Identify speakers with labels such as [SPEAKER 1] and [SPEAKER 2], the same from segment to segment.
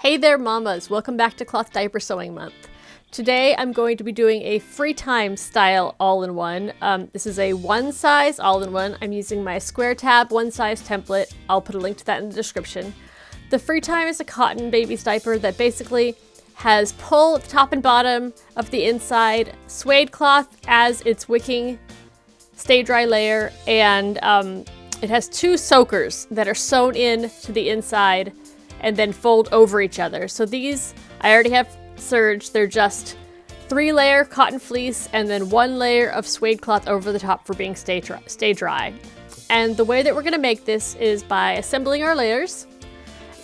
[SPEAKER 1] Hey there mamas, welcome back to Cloth Diaper Sewing Month. Today I'm going to be doing a Freetime style all-in-one. This is a one size all-in-one. I'm using my Squaretab one size template. I'll put a link to that in the description. The Freetime is a cotton baby's diaper that basically has pull at the top and bottom of the inside, suede cloth as its wicking stay dry layer, and it has two soakers that are sewn in to the inside and then fold over each other. So these, I already have serged. They're just 3-layer cotton fleece and then 1 layer of suede cloth over the top for being stay dry. And the way that we're gonna make this is by assembling our layers.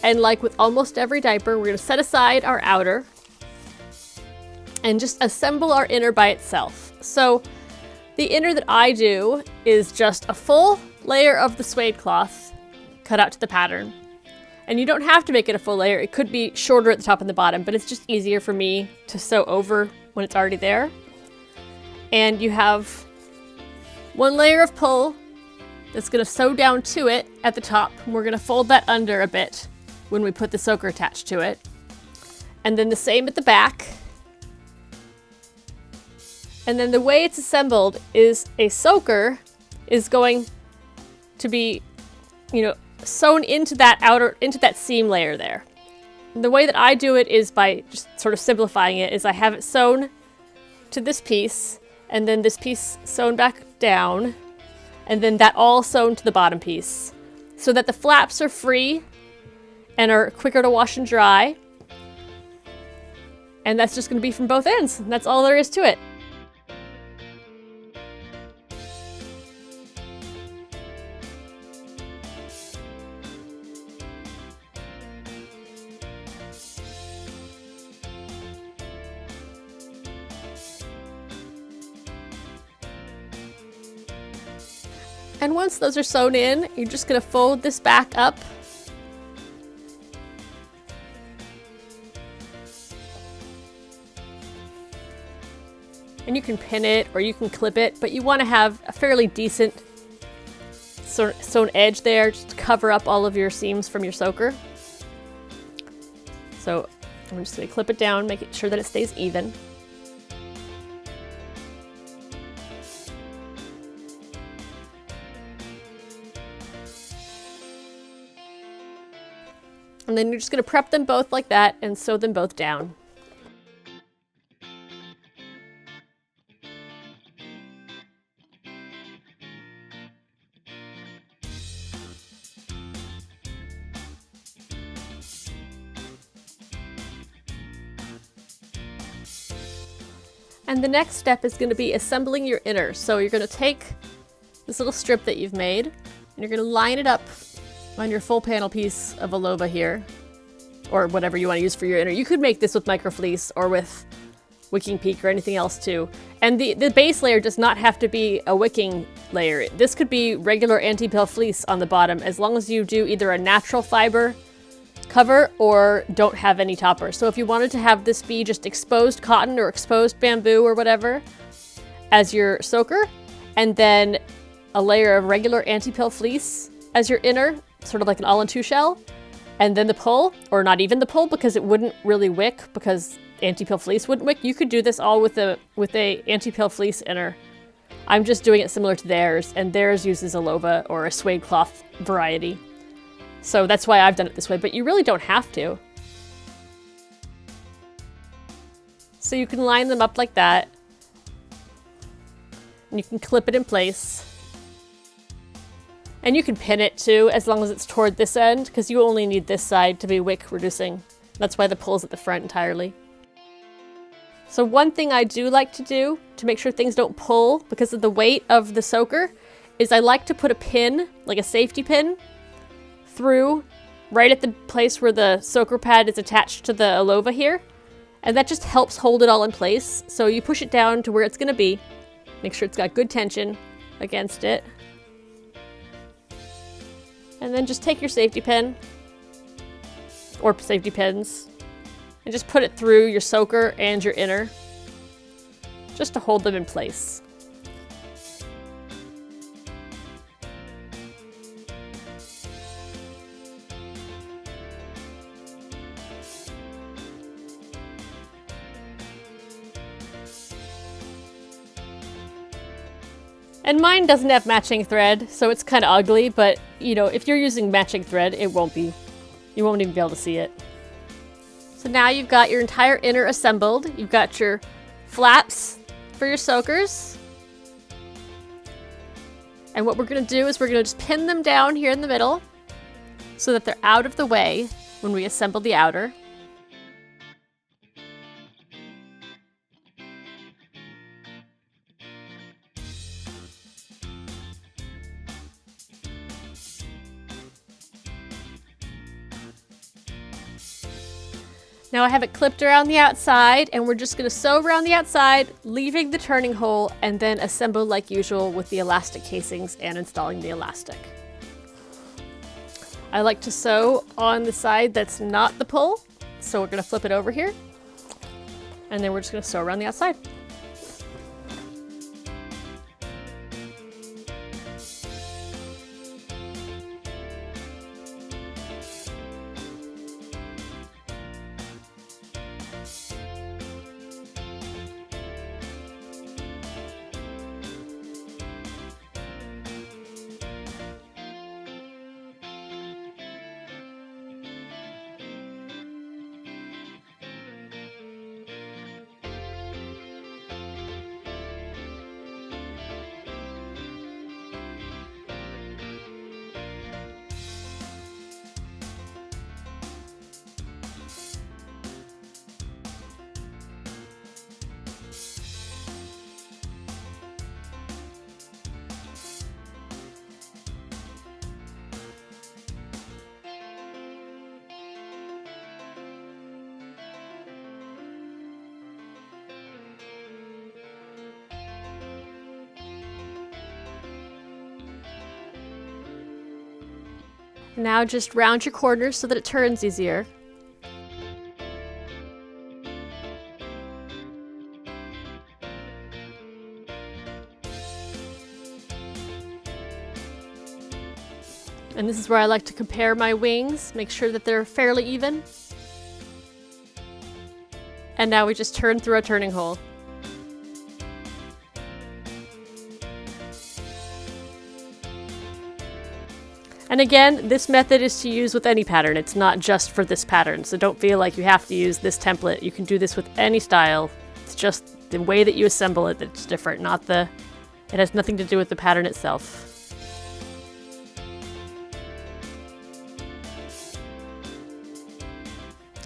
[SPEAKER 1] And like with almost every diaper, we're gonna set aside our outer and just assemble our inner by itself. So the inner that I do is just a full layer of the suede cloth cut out to the pattern. And you don't have to make it a full layer. It could be shorter at the top and the bottom, but it's just easier for me to sew over when it's already there. And you have 1 layer of pull that's gonna sew down to it at the top. And we're gonna fold that under a bit when we put the soaker attached to it. And then the same at the back. And then the way it's assembled is a soaker is going to be, sewn into that seam layer there. And the way that I do it is by just sort of simplifying it, is I have it sewn to this piece, and then this piece sewn back down, and then that all sewn to the bottom piece, so that the flaps are free and are quicker to wash and dry. And that's just going to be from both ends. That's all there is to it. And once those are sewn in, you're just gonna fold this back up. And you can pin it or you can clip it, but you wanna have a fairly decent sewn edge there just to cover up all of your seams from your soaker. So I'm just gonna clip it down, make it sure that it stays even. And then you're just gonna prep them both like that and sew them both down. And the next step is gonna be assembling your inner. So you're gonna take this little strip that you've made and you're gonna line it up on your full panel piece of Alova here, or whatever you want to use for your inner. You could make this with microfleece or with wicking peak or anything else too. And the base layer does not have to be a wicking layer. This could be regular anti-pill fleece on the bottom, as long as you do either a natural fiber cover or don't have any topper. So if you wanted to have this be just exposed cotton or exposed bamboo or whatever as your soaker, and then a layer of regular anti-pill fleece as your inner, sort of like an all-in-two shell, and then the pull, or not even the pull because it wouldn't really wick because anti-pill fleece wouldn't wick. You could do this all with a anti-pill fleece inner. I'm just doing it similar to theirs, and theirs uses a Alova or a suede cloth variety. So that's why I've done it this way, but you really don't have to. So you can line them up like that, and you can clip it in place. And you can pin it too, as long as it's toward this end, because you only need this side to be wick reducing. That's why the pull's at the front entirely. So one thing I do like to do to make sure things don't pull because of the weight of the soaker is I like to put a pin, like a safety pin, through right at the place where the soaker pad is attached to the Alova here. And that just helps hold it all in place. So you push it down to where it's gonna be. Make sure it's got good tension against it. And then just take your safety pin, or safety pins, and just put it through your soaker and your inner, just to hold them in place. And mine doesn't have matching thread, so it's kind of ugly, but you know, if you're using matching thread, you won't even be able to see it. So now you've got your entire inner assembled. You've got your flaps for your soakers. And what we're gonna do is we're gonna just pin them down here in the middle so that they're out of the way when we assemble the outer. Now I have it clipped around the outside, and we're just going to sew around the outside, leaving the turning hole, and then assemble like usual with the elastic casings and installing the elastic. I like to sew on the side that's not the pull, so we're going to flip it over here, and then we're just going to sew around the outside. Now just round your corners so that it turns easier. And this is where I like to compare my wings, make sure that they're fairly even. And now we just turn through a turning hole. And again, this method is to use with any pattern. It's not just for this pattern, so don't feel like you have to use this template. You can do this with any style. It's just the way that you assemble it that's different, it has nothing to do with the pattern itself.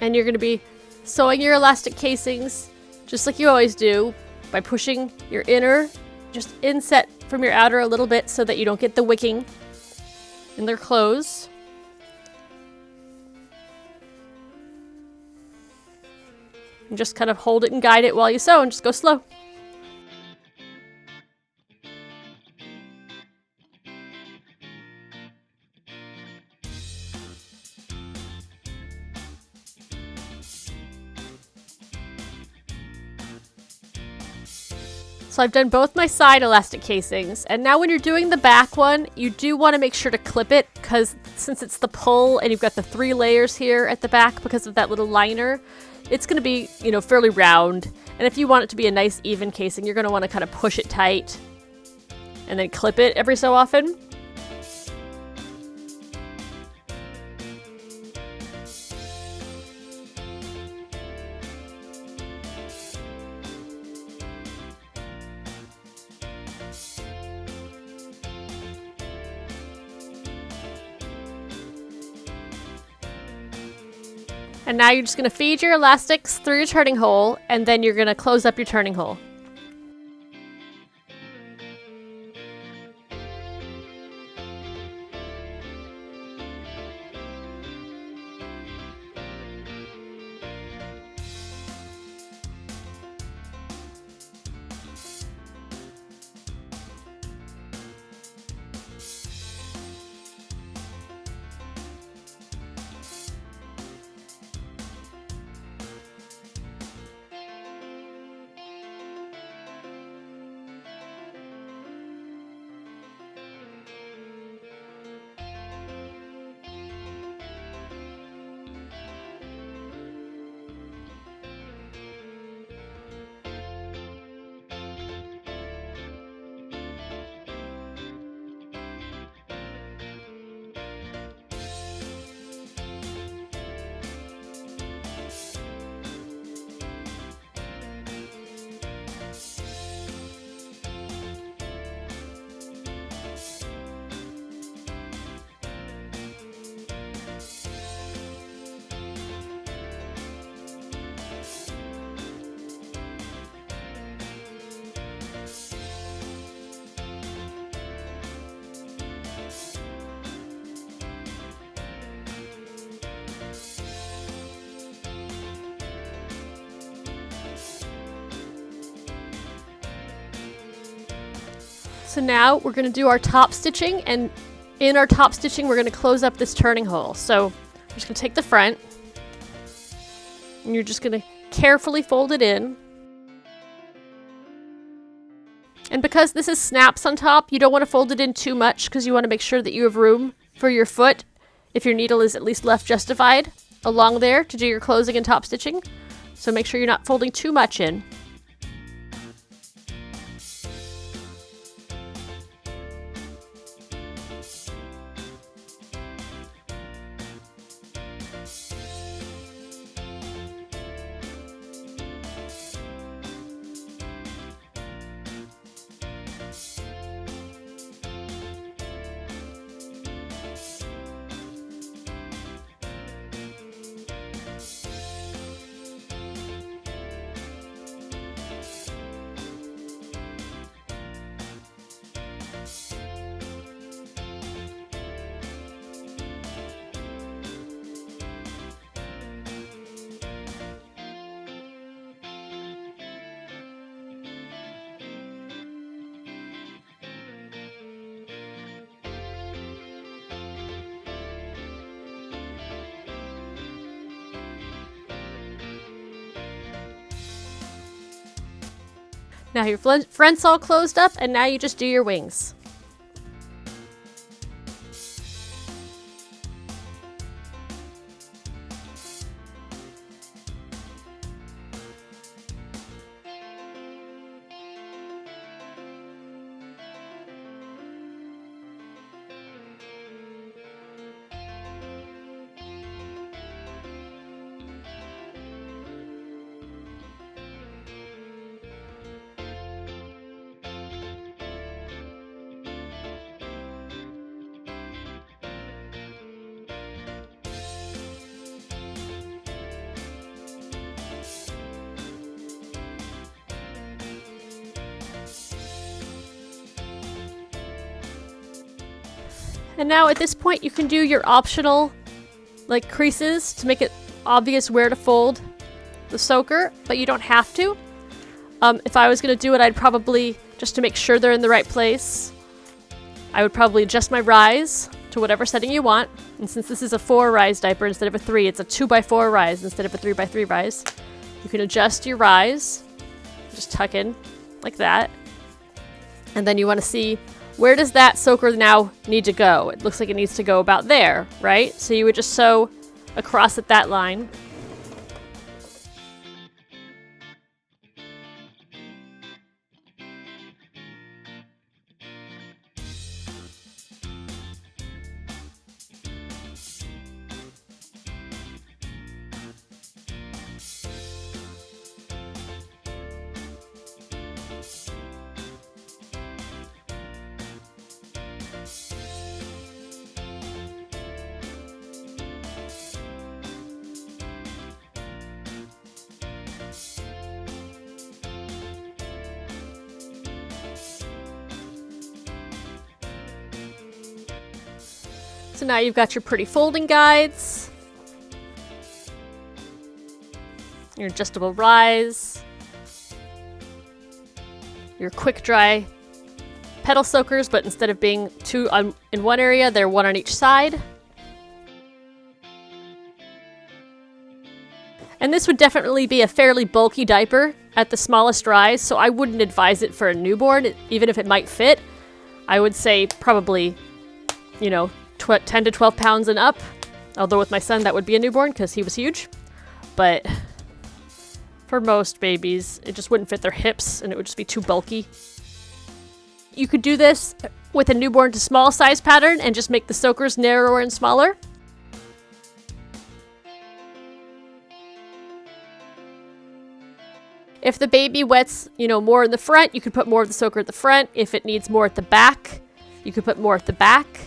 [SPEAKER 1] And you're going to be sewing your elastic casings just like you always do by pushing your inner just inset from your outer a little bit so that you don't get the wicking in their clothes. And just kind of hold it and guide it while you sew and just go slow. So I've done both my side elastic casings, and now when you're doing the back one, you do want to make sure to clip it, because since it's the pull and you've got the 3 layers here at the back because of that little liner, it's going to be, you know, fairly round. And if you want it to be a nice even casing, you're going to want to kind of push it tight and then clip it every so often. And now you're just going to feed your elastics through your turning hole, and then you're going to close up your turning hole. So now we're going to do our top stitching, and in our top stitching we're going to close up this turning hole. So I'm just going to take the front, and you're just going to carefully fold it in. And because this is snaps on top, you don't want to fold it in too much because you want to make sure that you have room for your foot, if your needle is at least left justified, along there to do your closing and top stitching. So make sure you're not folding too much in. Now your front's all closed up, and now you just do your wings. And now at this point you can do your optional like creases to make it obvious where to fold the soaker, but you don't have to. If I was going to do it, I'd probably, just to make sure they're in the right place, I would probably adjust my rise to whatever setting you want. And since this is a 4 rise diaper instead of a 3, it's a 2x4 rise instead of a 3x3 rise. You can adjust your rise, just tuck in like that. And then you want to see, where does that soaker now need to go? It looks like it needs to go about there, right? So you would just sew across at that line. So now you've got your pretty folding guides, your adjustable rise, your quick dry pedal soakers, but instead of being 2 in one area, they're 1 on each side. And this would definitely be a fairly bulky diaper at the smallest rise, so I wouldn't advise it for a newborn, even if it might fit. I would say probably, you know, 10 to 12 pounds and up, although with my son that would be a newborn because he was huge. But for most babies, it just wouldn't fit their hips and it would just be too bulky. You could do this with a newborn to small size pattern and just make the soakers narrower and smaller. If the baby wets, you know, more in the front, you could put more of the soaker at the front. If it needs more at the back, you could put more at the back.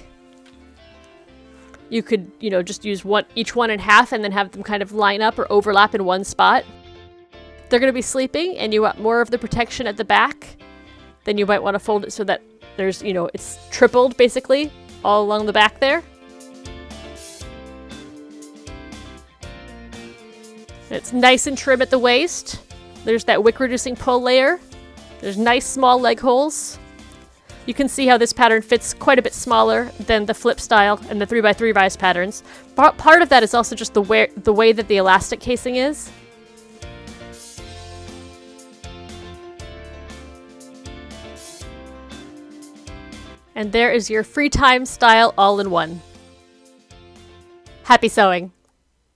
[SPEAKER 1] You could, you know, just use each one in half and then have them kind of line up or overlap in one spot. If they're going to be sleeping and you want more of the protection at the back, then you might want to fold it so that there's, you know, it's tripled basically all along the back there. It's nice and trim at the waist. There's that wick reducing pull layer. There's nice small leg holes. You can see how this pattern fits quite a bit smaller than the flip style and the 3x3 rise patterns. Part of that is also just the way that the elastic casing is. And there is your Freetime style all-in-one. Happy sewing!